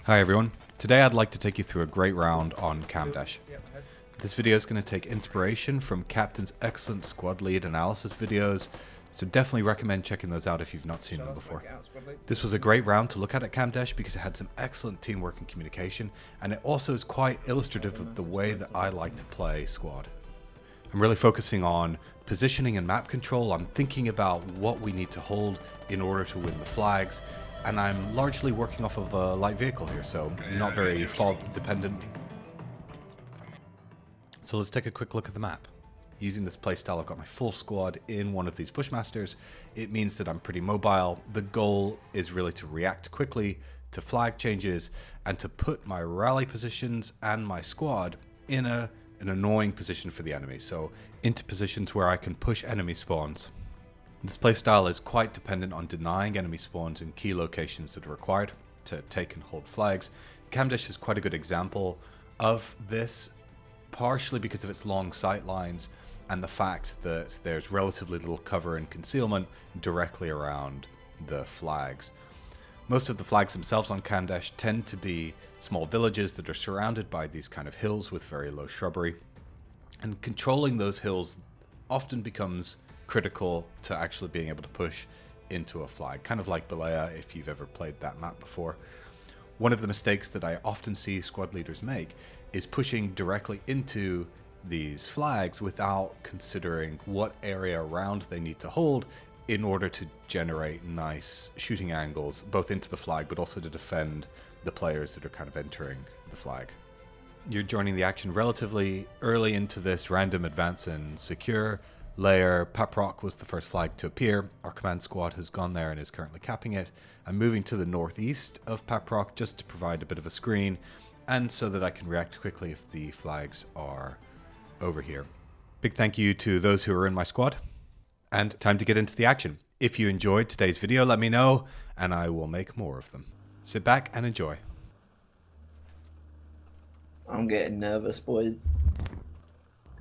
Hi everyone, today I'd like to take you through a great round on Kamdesh. This video is going to take inspiration from Captain's excellent squad lead analysis videos, so definitely recommend checking those out if you've not seen them before. This was a great round to look at Kamdesh because it had some excellent teamwork and communication, and it also is quite illustrative of the way that I like to play squad. I'm really focusing on positioning and map control. I'm thinking about what we need to hold in order to win the flags, and I'm largely working off of a light vehicle here, so not very fog dependent. So let's take a quick look at the map. Using this playstyle, I've got my full squad in one of these Bushmasters. It means that I'm pretty mobile. The goal is really to react quickly to flag changes and to put my rally positions and my squad in an annoying position for the enemy, so into positions where I can push enemy spawns. This playstyle is quite dependent on denying enemy spawns in key locations that are required to take and hold flags. Kamdesh is quite a good example of this, partially because of its long sight lines and the fact that there's relatively little cover and concealment directly around the flags. Most of the flags themselves on Kamdesh tend to be small villages that are surrounded by these kind of hills with very low shrubbery, and controlling those hills often becomes critical to actually being able to push into a flag, kind of like Balea if you've ever played that map before. One of the mistakes that I often see squad leaders make is pushing directly into these flags without considering what area around they need to hold in order to generate nice shooting angles, both into the flag but also to defend the players that are kind of entering the flag. You're joining the action relatively early into this random advance and secure layer. Paprock was the first flag to appear. Our command squad has gone there and is currently capping it. I'm moving to the northeast of Paprock just to provide a bit of a screen and so that I can react quickly if the flags are over here. Big thank you to those who are in my squad. And time to get into the action. If you enjoyed today's video, let me know and I will make more of them. Sit back and enjoy. I'm getting nervous, boys.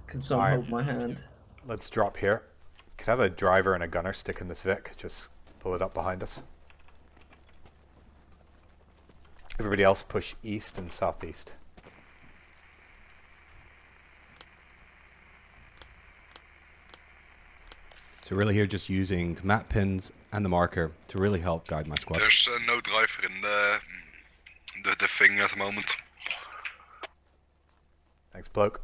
Can someone hold my hand? Let's drop here. Could have a driver and a gunner stick in this Vic. Just pull it up behind us. Everybody else push east and southeast. So really here just using map pins and the marker to really help guide my squad. There's no driver in the thing at the moment. Thanks, bloke.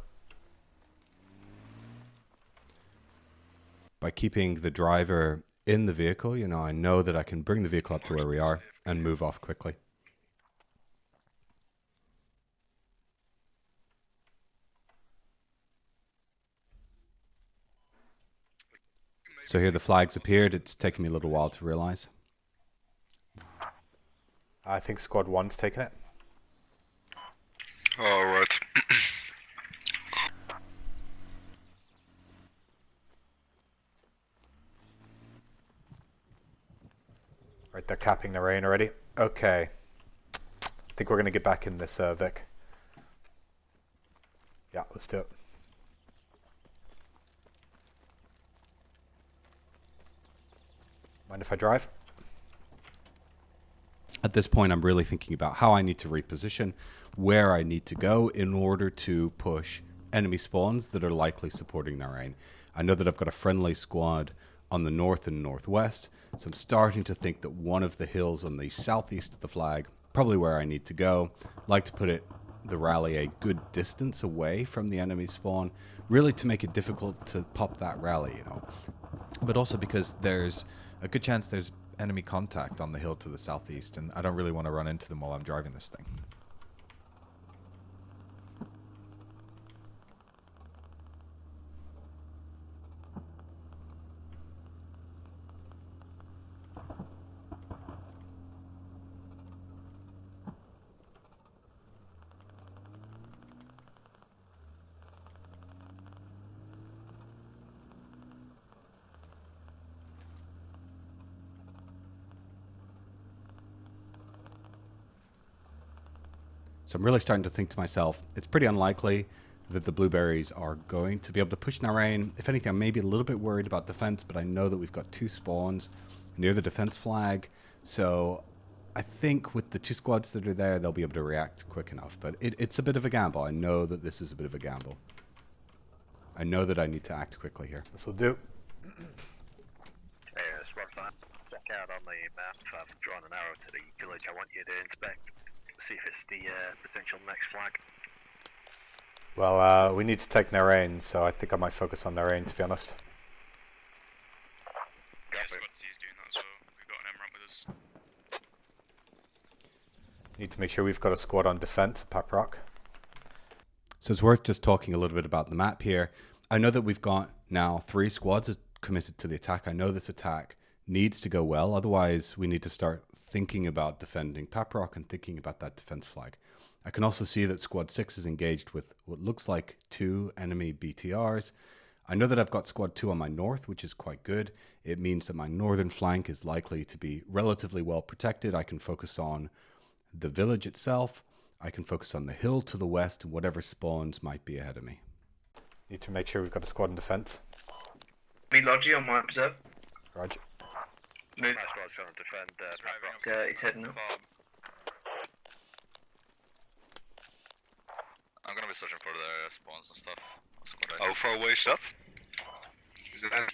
By keeping the driver in the vehicle, I know that I can bring the vehicle up to where we are and move off quickly. So here the flags appeared. It's taken me a little while to realize. I think squad 1's taking it. Alright. Right, they're capping the rain already. Okay. I think we're going to get back in this Vic. Yeah, let's do it. Mind if I drive? At this point, I'm really thinking about how I need to reposition, where I need to go in order to push enemy spawns that are likely supporting Narain. I know that I've got a friendly squad on the north and northwest, so I'm starting to think that one of the hills on the southeast of the flag, probably where I need to go. I'd like to put the rally a good distance away from the enemy spawn, really to make it difficult to pop that rally, But also because there's a good chance there's enemy contact on the hill to the southeast, and I don't really want to run into them while I'm driving this thing. So I'm really starting to think to myself, it's pretty unlikely that the blueberries are going to be able to push Narain. If anything, I'm maybe a little bit worried about defense, but I know that we've got two spawns near the defense flag. So I think with the 2 squads that are there, they'll be able to react quick enough. But it's a bit of a gamble. I know that this is a bit of a gamble. I know that I need to act quickly here. This will do. Hey, Squad 5, check out on the map. I've drawn an arrow to the village I want you to inspect. See if it's the potential next flag. Well, we need to take Narain, so I think I might focus on Narain, to be honest. Yeah, Squad C is doing that as well. We've got an MRAP with us. Need to make sure we've got a squad on defense at Paprock. So it's worth just talking a little bit about the map here. I know that we've got now 3 squads committed to the attack. I know this attack needs to go well. Otherwise, we need to start thinking about defending Paprock and thinking about that defense flag. I can also see that Squad 6 is engaged with what looks like 2 enemy BTRs. I know that I've got Squad 2 on my north, which is quite good. It means that my northern flank is likely to be relatively well protected. I can focus on the village itself. I can focus on the hill to the west and whatever spawns might be ahead of me. Need to make sure we've got a squad in defense. Me Logi on my observe. Roger. Move. My squad's trying to defend Paprock. He's heading up. I'm gonna be searching for the spawns and stuff. How far away is that? Is it enemy?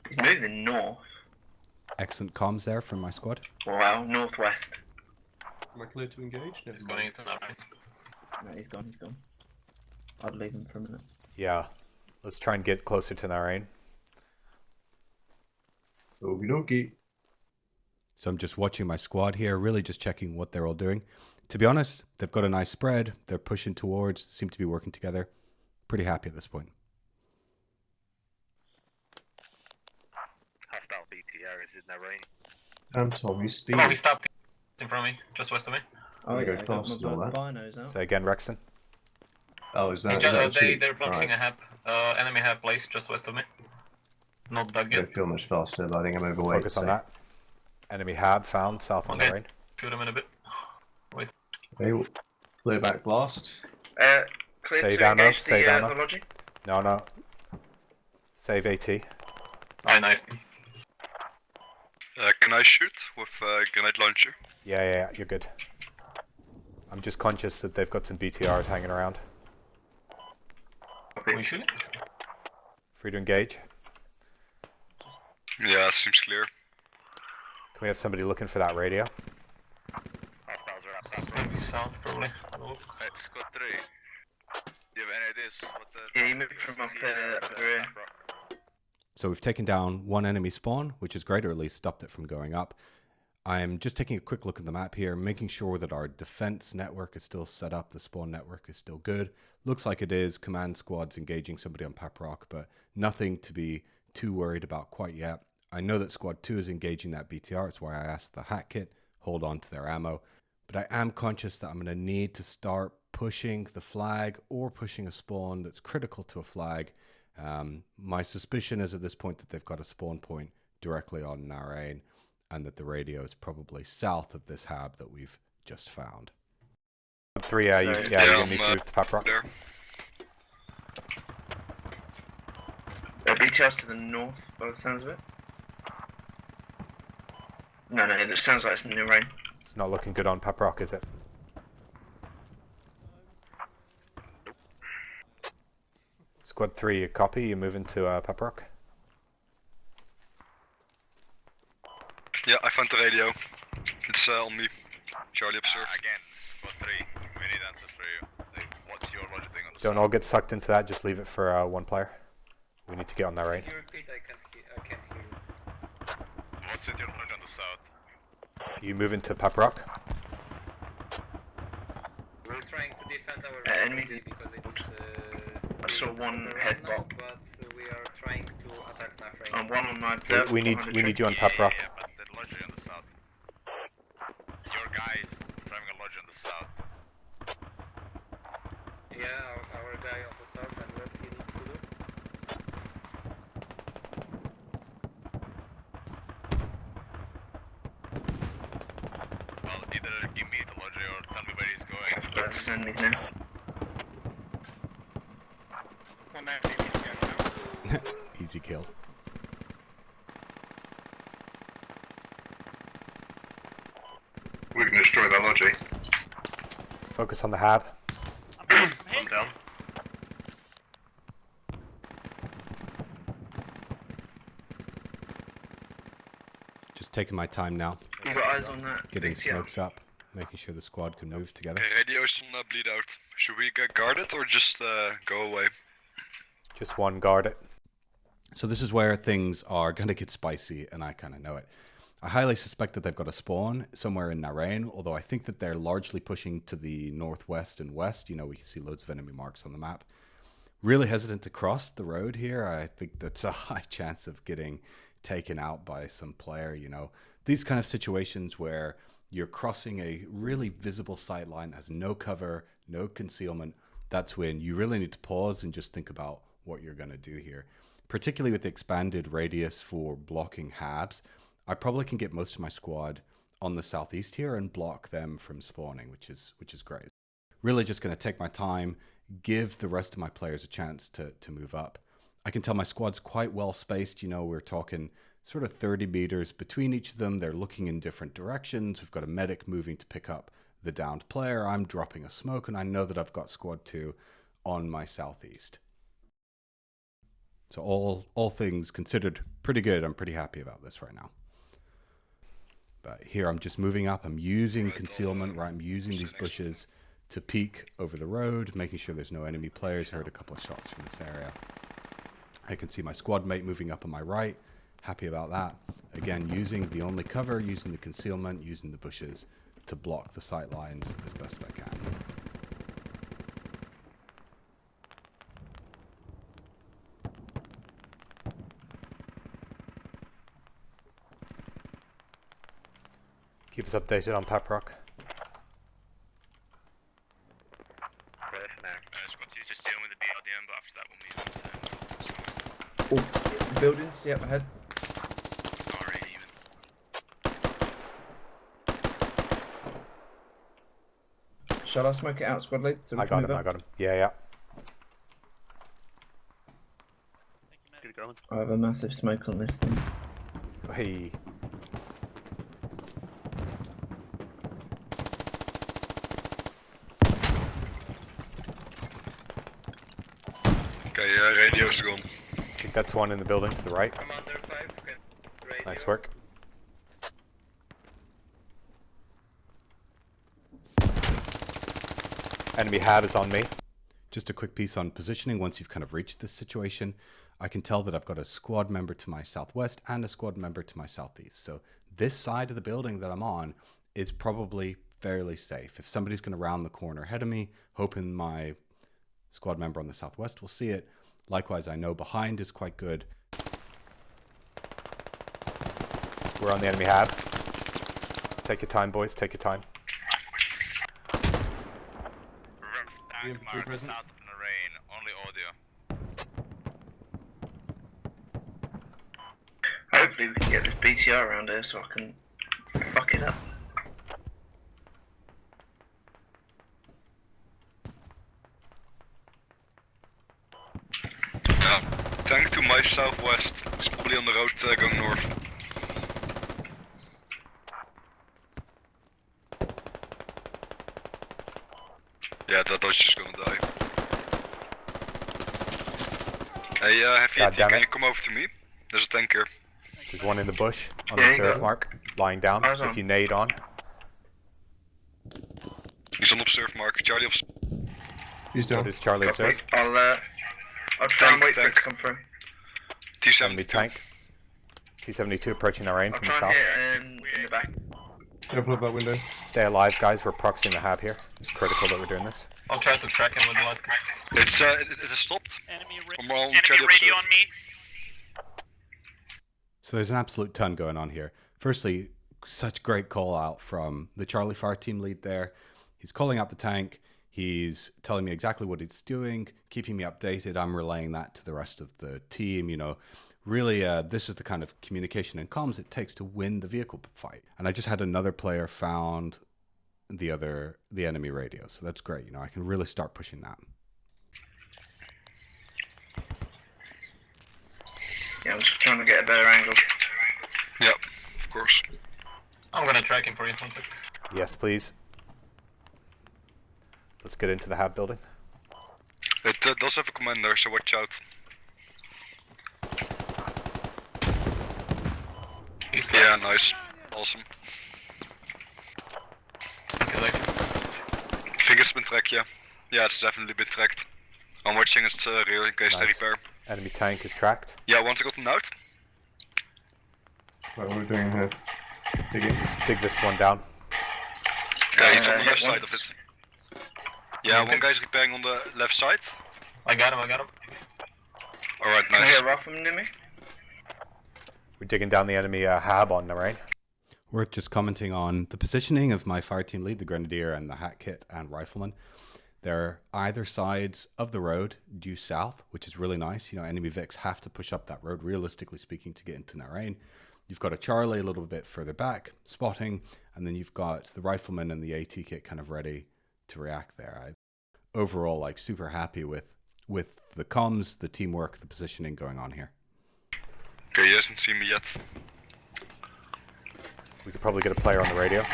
He's moving north. Excellent comms there from my squad. Wow, northwest. Am I clear to engage? Never He's mind. going into that right. No, he's gone. I'd leave him for a minute. Yeah. Let's try and get closer to Narain. Okie dokie. So I'm just watching my squad here, really just checking what they're all doing. To be honest, they've got a nice spread. They're pushing towards, seem to be working together. Pretty happy at this point. Hostile BTR is in their range. Anton, you speed. Come on, we stopped in front of me, just west of me. Oh Go yeah, I got fast my and all that. binos out. Say again, Rexton. Oh, is that, They is that cheap? they're placing Right. a hab, enemy hab placed just west of me. Not dug I yet. don't feel much faster, but I think I'm overweight. Focus on so- that. Enemy hab found south on Okay. Narain. Shoot him in a bit. Wait. Okay, we'll clear back blast. Clear Save to ammo, engage save the ammo. Logi. No. Save AT. I knifed him. Can I shoot with grenade launcher? Yeah, you're good. I'm just conscious that they've got some BTRs hanging around. We shooting? Free to engage. Yeah, seems clear. Can we have somebody looking for that radio? Hostiles are It's outside. maybe south, probably. Look. Hey, Squad 3. Do you have any ideas what the... Yeah, you moved from up here. So we've taken down 1 enemy spawn, which is great, or at least stopped it from going up. I'm just taking a quick look at the map here, making sure that our defense network is still set up, the spawn network is still good. Looks like it is. Command squad's engaging somebody on Paprock, but nothing to be too worried about quite yet. I know that Squad 2 is engaging that BTR, it's why I asked the hack kit, hold on to their ammo. But I am conscious that I'm going to need to start pushing the flag or pushing a spawn that's critical to a flag. My suspicion is at this point that they've got a spawn point directly on Narain, and that the radio is probably south of this hab that we've just found. 3, So- you're Yeah, gonna need to I'm, move to Paprock. There. BTRs to the north, by the sounds of it. No, it sounds like it's in the rain. It's not looking good on Paprock, is it? Squad 3, you copy, you move into Paprock. Yeah, I found the radio. It's on me. Charlie observe. Again, Squad 3. We need answers for you. Like, what's your budgeting on the Don't all get sucked into that, just leave it for 1 player. We need to get on that right. Can you repeat? I can't hear you. What's with your budget on the south? You move into Paprock. We're trying to defend our enemies city because it's. I saw one right head now, pop. but we are trying to attack Nafrain. One on my observe. We need you on Paprock. Yeah, but the lodge on the south. Your guys driving a lodge on the south. Yeah, our guy on the south and what he needs to do. Well, either give me the lodge or tell me where he's going. There's enemies now. Easy kill. We can destroy that lodgy. Focus on the hab. I'm down. Just taking my time now, You got eyes on that? getting big TM? smokes up, making sure the squad can move together. Okay, radio's on bleed out. Should we get guarded or just go away? Just one guard it. So this is where things are going to get spicy, and I kind of know it. I highly suspect that they've got a spawn somewhere in Narain, although I think that they're largely pushing to the northwest and west. You know, we can see loads of enemy marks on the map. Really hesitant to cross the road here. I think that's a high chance of getting taken out by some player, you know. These kind of situations where you're crossing a really visible sight line that has no cover, no concealment, that's when you really need to pause and just think about what you're going to do here. Particularly with the expanded radius for blocking habs, I probably can get most of my squad on the southeast here and block them from spawning, which is great. Really just going to take my time, give the rest of my players a chance to move up. I can tell my squad's quite well spaced. You know, we're talking sort of 30 meters between each of them. They're looking in different directions. We've got a medic moving to pick up the downed player. I'm dropping a smoke, and I know that I've got squad 2 on my southeast. So all things considered, pretty good. I'm pretty happy about this right now. But here I'm just moving up. I'm using concealment, right? I'm using these bushes to peek over the road, making sure there's no enemy players. Heard a couple of shots from this area. I can see my squad mate moving up on my right. Happy about that. Again, using the only cover, using the concealment, using the bushes to block the sight lines as best I can. Keep us updated on Paprock. Clear for now. Squad 2 just dealing with the BRDM, but after that we'll move on to... Oh, buildings, yep, ahead. Alright, even. Shall I smoke it out, squad lead? So we I can got move him, up? I got him. Yeah. Good going. I have a massive smoke on this thing. Hey. Okay, radio's gone. I think that's one in the building to the right. Commander 5, get radio. Nice work. Enemy hab is on me. Just a quick piece on positioning. Once you've kind of reached this situation, I can tell that I've got a squad member to my southwest and a squad member to my southeast. So this side of the building that I'm on is probably fairly safe. If somebody's going to round the corner ahead of me, hoping my squad member on the southwest will see it. Likewise, I know behind is quite good. We're on the enemy hab. Take your time, boys. Take your time. Rough tank infantry mark presence? south in the rain, only audio. Hopefully we can get this BTR around here so I can fuck it up. Yeah. Tank to my southwest. He's probably on the road going north. Yeah, that was just gonna die. Hey, Heavy, God damn can it. you come over to me? There's a tank here. There's one in the bush on Yeah, the you surf got- mark, lying down. Eyes on. If you nade on. He's on observe mark. Charlie observe. He's What down. is Charlie observe? I'll try and Tank, wait for it tank. to come through. Enemy T-72. tank. T-72 approaching our aim I'll from the try south. and hit in the back. Jump up that window. Stay alive, guys. We're proxying the hab here. It's critical that we're doing this. I'll try to track him with the light. It has stopped. Enemy, I'm on Charlie observe. me. So there's an absolute ton going on here. Firstly, such great call out from the Charlie Fire team lead there. He's calling out the tank. He's telling me exactly what it's doing, keeping me updated. I'm relaying that to the rest of the team. You know, really, this is the kind of communication and comms it takes to win the vehicle fight. And I just had another player found the enemy radio. So that's great. You know, I can really start pushing that. Yeah, I'm just trying to get a better angle. Yep, of course. I'm gonna track him for you. 1 sec. Yes, please. Let's get into the hab building. It does have a commander, so watch out. Yeah, nice. Awesome. I think it's been tracked, yeah. Yeah, it's definitely been tracked. I'm watching its rear in case they Nice. repair. Enemy tank is tracked. Yeah, once I got them out. Right, what are we doing here? Digging. Let's dig this one down. Okay, he's on the left hit one. side of it. Yeah, one guy's repairing on the left side. I got him. Alright, Can I nice. get a rifleman near me? We're digging down the enemy hab on the right. Worth just commenting on the positioning of my fire team lead, the Grenadier and the Hat Kit and Rifleman. They're either sides of the road due south, which is really nice. You know, enemy Vics have to push up that road, realistically speaking, to get into Narain. You've got a Charlie a little bit further back, spotting, and then you've got the Rifleman and the AT Kit kind of ready to react there. Overall, like, super happy with the comms, the teamwork, the positioning going on here. Okay, he hasn't seen me yet. We could probably get a player on the radio.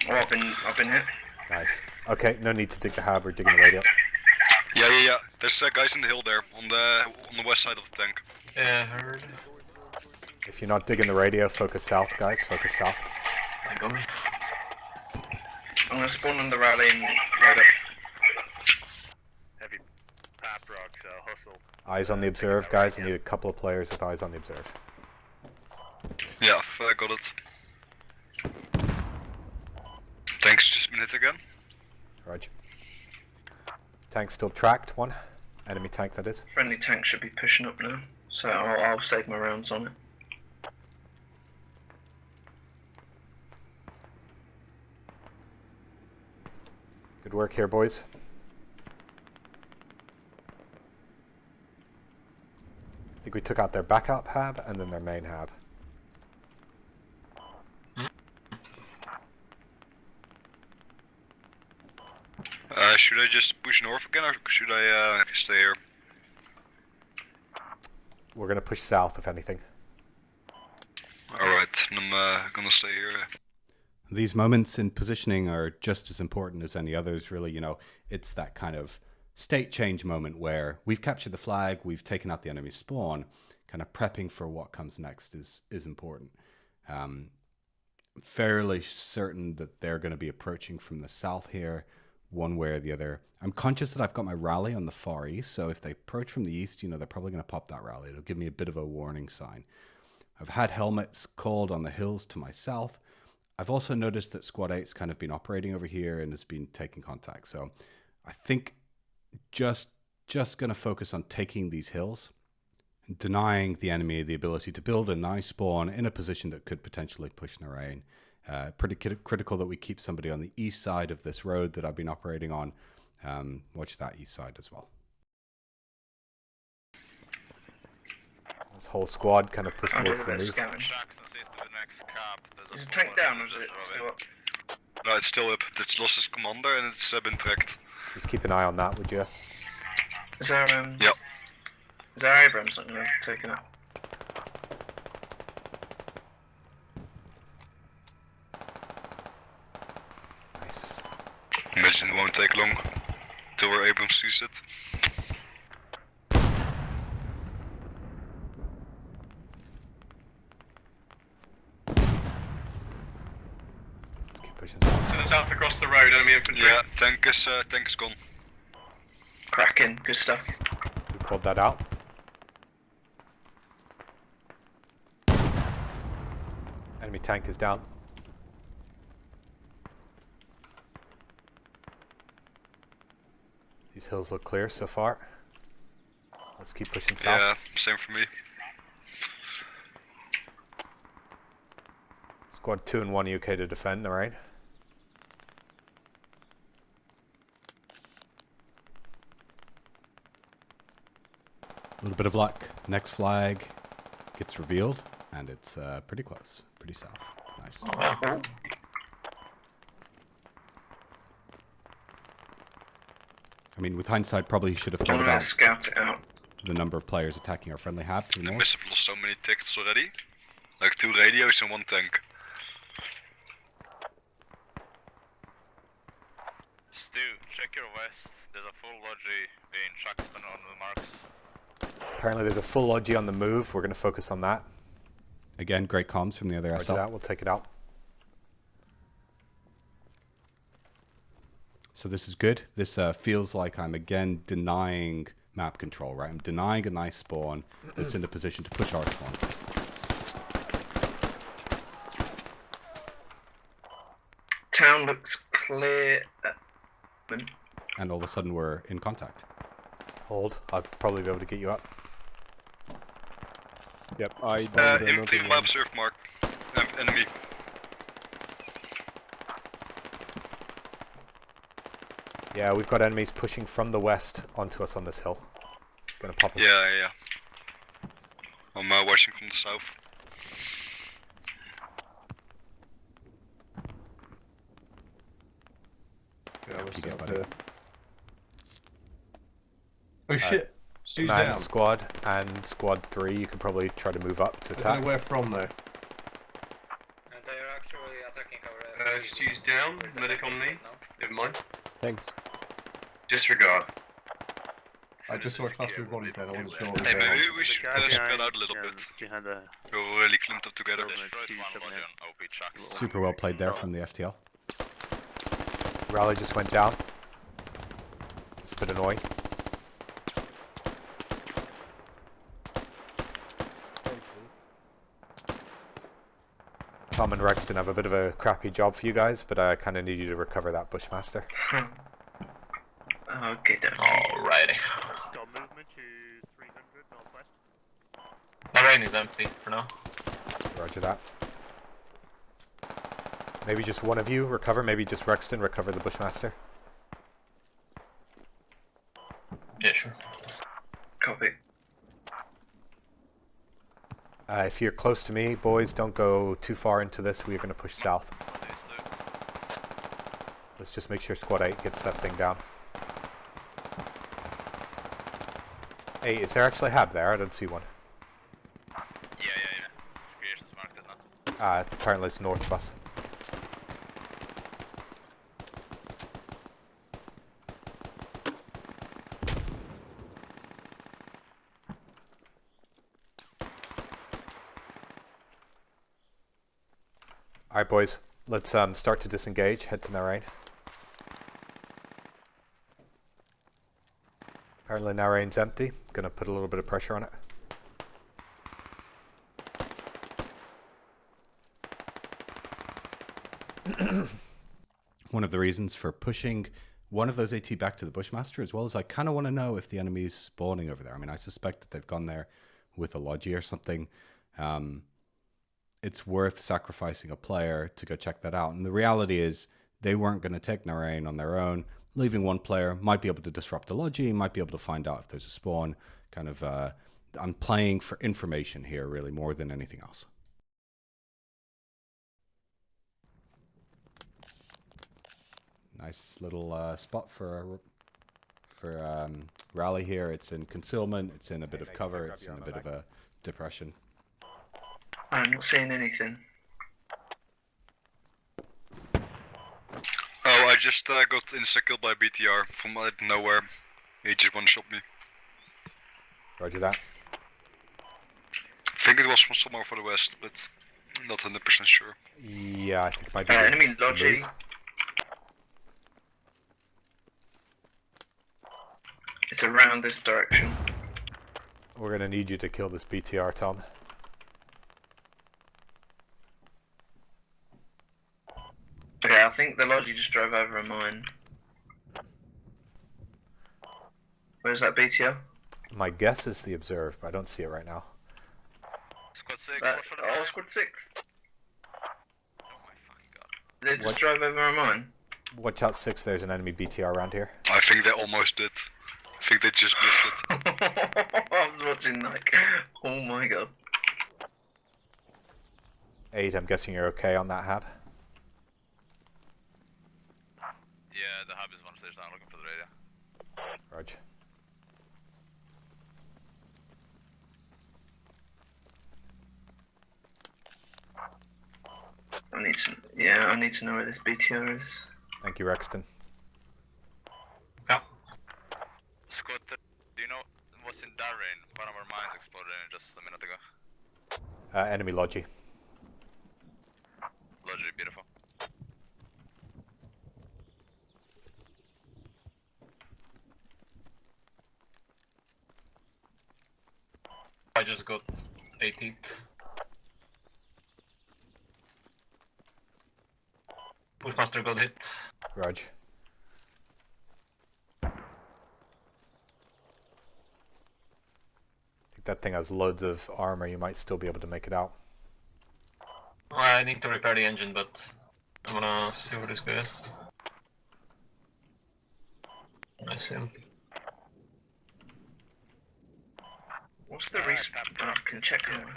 Oh, I've been hit. Nice. Okay, no need to dig the hab, we're digging the radio. Yeah. There's guys in the hill there, on the west side of the tank. Yeah, heard. If you're not digging the radio, focus south, guys. Focus south. I got me. I'm gonna spawn on the rally and load up. Heavy pap rocks, hustle. Eyes on the observe, guys. I need a couple of players with eyes on the observe. Yeah, I got it. Tank's just been hit again. Roger. Tank still tracked, one. Enemy tank, that is. Friendly tank should be pushing up now, so I'll save my rounds on it. Good work here, boys. I think we took out their backup hab and then their main hab. Should I just push north again, or should I stay here? We're gonna push south, if anything. Alright, I'm gonna stay here. These moments in positioning are just as important as any others, really. You know, it's that kind of state change moment where we've captured the flag, we've taken out the enemy spawn, kind of prepping for what comes next is important. Fairly certain that they're going to be approaching from the south here, one way or the other. I'm conscious that I've got my rally on the far east, so if they approach from the east, you know, they're probably going to pop that rally. It'll give me a bit of a warning sign. I've had helmets called on the hills to my south. I've also noticed that Squad 8's kind of been operating over here and has been taking contact. So I think just going to focus on taking these hills, denying the enemy the ability to build a nice spawn in a position that could potentially push Narain. Pretty critical that we keep somebody on the east side of this road that I've been operating on. Watch that east side as well. This whole squad kind of pushed I'll do towards a the bit of north. scouting. Jackson says to the next cab. Is the tank down or is it still up? No, it's still up. It's lost its commander and it's been tracked. Just keep an eye on that, would you? Is there Yep. Is there Abrams not gonna take it up? Nice. Imagine it won't take long till our Abrams sees it. Let's keep pushing south. To the south across the road, enemy infantry. Yeah, tank is gone. Cracking, good stuff. We called that out. Enemy tank is down. These hills look clear so far. Let's keep pushing south. Yeah, same for me. Squad 2 and 1 UK to defend, alright? A little bit of luck. Next flag gets revealed, and it's pretty close, pretty south. Nice. Oh. I mean, with hindsight, probably should have I'm thought gonna about scout it out. the number of players attacking our friendly hab to the The north. miss have lost so many tickets already. Like 2 radios and 1 tank. Stu, check your west. There's a full logi in Shaxton on the marks. Apparently there's a full logi on the move. We're going to focus on that. Again, great comms from the other Roger SL. that. We'll take it out. So this is good. This feels like I'm again denying map control, right? I'm denying a nice spawn that's in a position to push our spawn. Town looks clear. And all of a sudden we're in contact. Hold. I'll probably be able to get you up. Yep, Empty map surf mark. Enemy. Yeah, we've got enemies pushing from the west onto us on this hill. Gonna pop them. Yeah. I'm watching from the south. Yeah, we're You still get up buddy. here. Oh shit! Stu's Command down. squad and squad 3, you can probably try to move up to I don't know attack. where from though. And they are actually attacking our... Stu's down. Medic on me. now. Never mind. Thanks. Disregard. I just saw a cluster of bodies there. I wasn't sure. What was Hey, going on. maybe we should spread out a little bit. We're really clumped up together. There's first one logi on OP Shaxton. Super well played there from the FTL. Rally just went down. It's a bit annoying. Tom and Rexton have a bit of a crappy job for you guys, but I kind of need you to recover that Bushmaster. Okay, then. Alrighty. Got movement to 300 northwest. Lorraine is empty for now. Roger that. Maybe just one of you recover, maybe just Rexton recover the Bushmaster. Yeah, sure. Copy. If you're close to me, boys, don't go too far into this. We are going to push south. Let's just make sure Squad 8 gets that thing down. Hey, is there actually a hab there? I don't see one. Yeah. Creation's marked it now. Apparently it's north of us. Alright boys, let's start to disengage, head to Narain. Apparently Narain's empty, gonna put a little bit of pressure on it. One of the reasons for pushing one of those AT back to the Bushmaster, as well as I kind of want to know if the enemy is spawning over there. I mean, I suspect that they've gone there with a Logi or something. It's worth sacrificing a player to go check that out. And the reality is they weren't going to take Narain on their own. Leaving one player might be able to disrupt a Logi, might be able to find out if there's a spawn. Kind of, I'm playing for information here, really, more than anything else. Nice little spot for rally here. It's in concealment. It's in a bit of cover. It's in a bit of a depression. I'm not seeing anything. Oh, I just got insta-killed by BTR from out of nowhere. He just one-shot me. Roger that. I think it was from somewhere for the west, but not 100% sure. Yeah, I think it might be. Enemy Logi. It's around this direction. We're gonna need you to kill this BTR, Tom. Okay, I think the Logi just drove over a mine. Where's that BTR? My guess is the Observe, but I don't see it right now. Squad 6, That, watch for the oh, mine. Squad 6. Oh my fucking god. They just What? drove over a mine. Watch out 6, there's an enemy BTR around here. I think they almost did. I think they just missed it. I was watching like, oh my god. 8, I'm guessing you're okay on that hab? Yeah, the hub is one stage down looking for the radio. Rog. I need to, yeah, I need to know where this BTR is. Thank you, Rexton. Scott, do you know what's in Darren? One of our mines exploded in just a minute ago. Enemy Logi. Logi, beautiful. I just got 18th. Pushmaster got hit. Raj. I think that thing has loads of armor, you might still be able to make it out. I need to repair the engine, but I'm gonna see where this guy is. I see him. What's the respawn? I can check on it.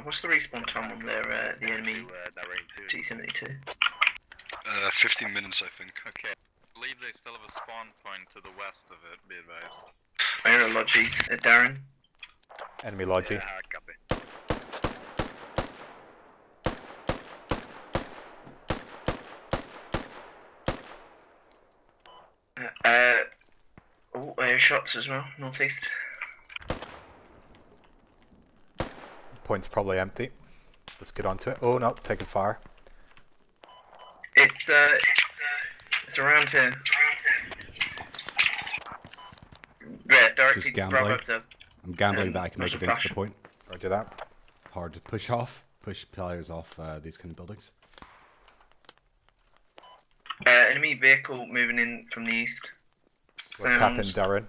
What's the respawn time on their the enemy T-72? 15 minutes, I think. Okay. I believe they still have a spawn point to the west of it, be advised. Aerology, Darren. Enemy Logi. Copy. Air shots as well, northeast. Point's probably empty. Let's get onto it. Oh no, taking fire. It's around here. Yeah, directly Just gambling. Bravo to I'm gambling that I can make it into Russian the point. Roger that. It's hard to push players off these kind of buildings. enemy vehicle moving in from the east. We're capping Sounds Darren.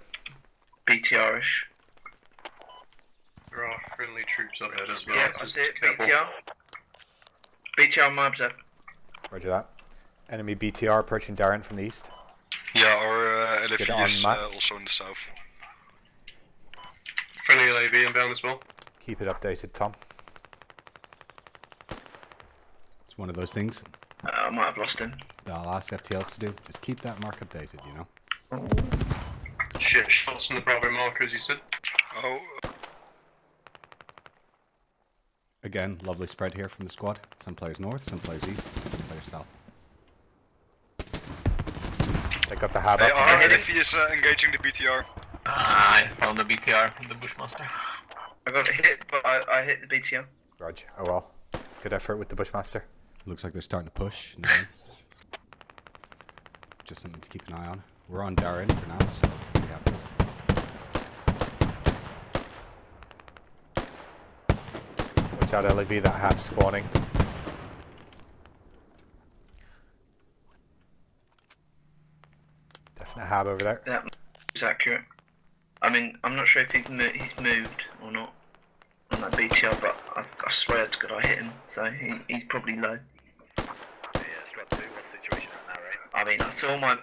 BTR-ish. There are friendly troops up ahead as well. Yeah, I Just see it. careful. BTR. BTR on my observe. Roger that. Enemy BTR approaching Darren from the east. Yeah, our Get LFE on is map. also in the south. Friendly LAV inbound as well. Keep it updated, Tom. It's one of those things I might have lost him. that I'll ask FTLs to do. Just keep that mark updated, you know? Shit, shots on the Bravo marker as you said. Oh, Again, lovely spread here from the squad. Some players north, some players east, some players south. They got the hab hey, up. our LFE is engaging the BTR. I found the BTR, the Bushmaster. I got hit, but I hit the BTR. Roger. Oh well. Good effort with the Bushmaster. Looks like they're starting to push now. Just something to keep an eye on. We're on Darren for now, so yeah. Watch out, LAV, that half spawning. Definite hab over there. That is accurate. I mean, I'm not sure if he's moved or not on that BTR, but I swear to God I hit him, so he's probably low. Yeah, Strut 2, what situation right now, right? I mean, I saw my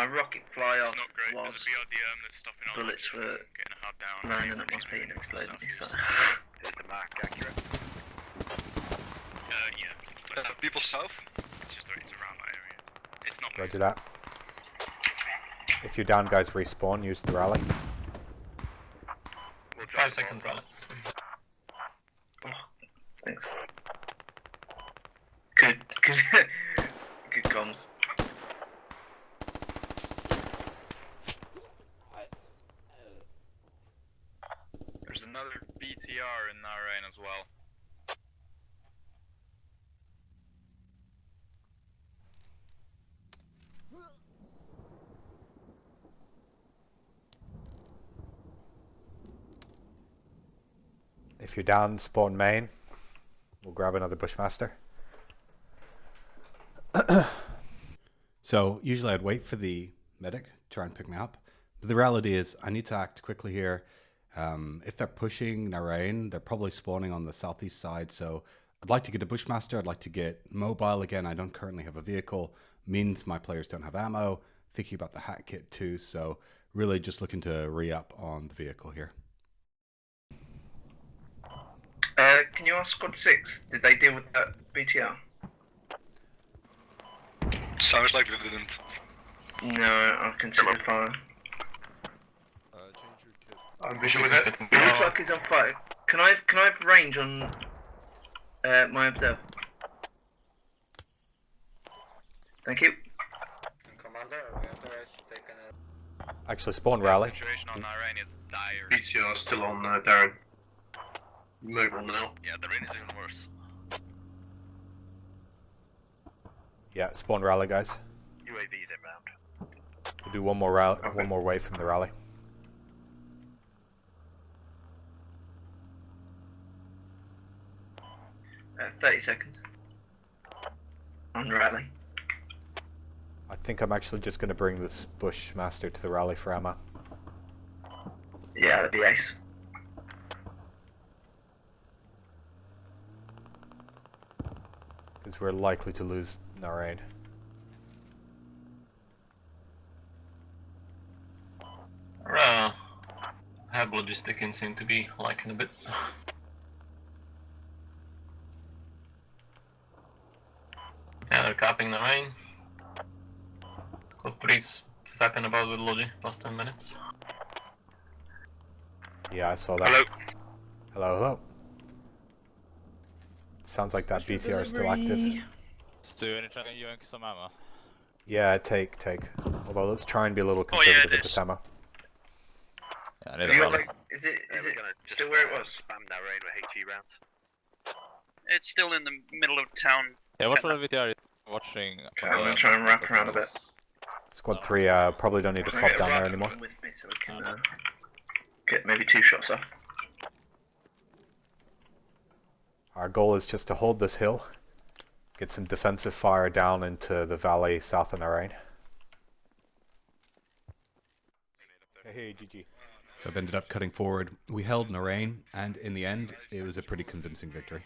rocket fly off It's not great. There's a whilst BRDM that's stopping all bullets the were getting a hard down. landing at my feet and exploding me, so... Is the mark accurate? Yeah. People south? It's just it's around that area. It's not Roger that. If you're down, guys, respawn. Use the rally. We'll 5 seconds rally. Thanks. Good comms. There's another BTR in Narain as well. If you're down, spawn main. We'll grab another Bushmaster. So usually I'd wait for the medic to try and pick me up. But the reality is I need to act quickly here. If they're pushing Narain, they're probably spawning on the southeast side. So I'd like to get a Bushmaster. I'd like to get mobile again. I don't currently have a vehicle. Means my players don't have ammo. Thinking about the hat kit too. So really just looking to re-up on the vehicle here. Can you ask Squad 6, did they deal with that BTR? Sounds like they didn't. No, I consider fire. I'm visual with it. It looks like he's on fire. Can I have range on my observe? Thank you. And Commander, are we authorized to take an... Actually, spawn rally. Situation on Irene is dire. BTR still on Darren. Move on now. Yeah, the rain is even worse. Yeah, spawn rally, guys. UAV's inbound. We'll do one more one more wave from the rally. 30 seconds. On rally. I think I'm actually just going to bring this Bushmaster to the rally for ammo. Yeah, that'd be ace. Because we're likely to lose Narain. Have logistic seem to be lacking a bit. Yeah, they're capping the rain. Got 3's fapping about with Logi past 10 minutes. Yeah, I saw that. Hello. Hello, hello. Sounds like that BTR is still active. Stu, any chance you yoink some ammo? Yeah, take. Although let's try and be a little conservative with this ammo. Yeah, I Have need you a got, rally. like, is it We're gonna just, still where it was? Spam that rain with HE rounds. It's still in the middle of town. Yeah, watch for the VTR watching. Okay, I'm gonna try and wrap around a bit. Squad 3 probably don't need to I'm fob gonna down get there Ryan anymore. with me so we can get maybe 2 shots off. Our goal is just to hold this hill, get some defensive fire down into the valley south of Narain. Hey, GG. So I've ended up cutting forward. We held Narain, and in the end, it was a pretty convincing victory.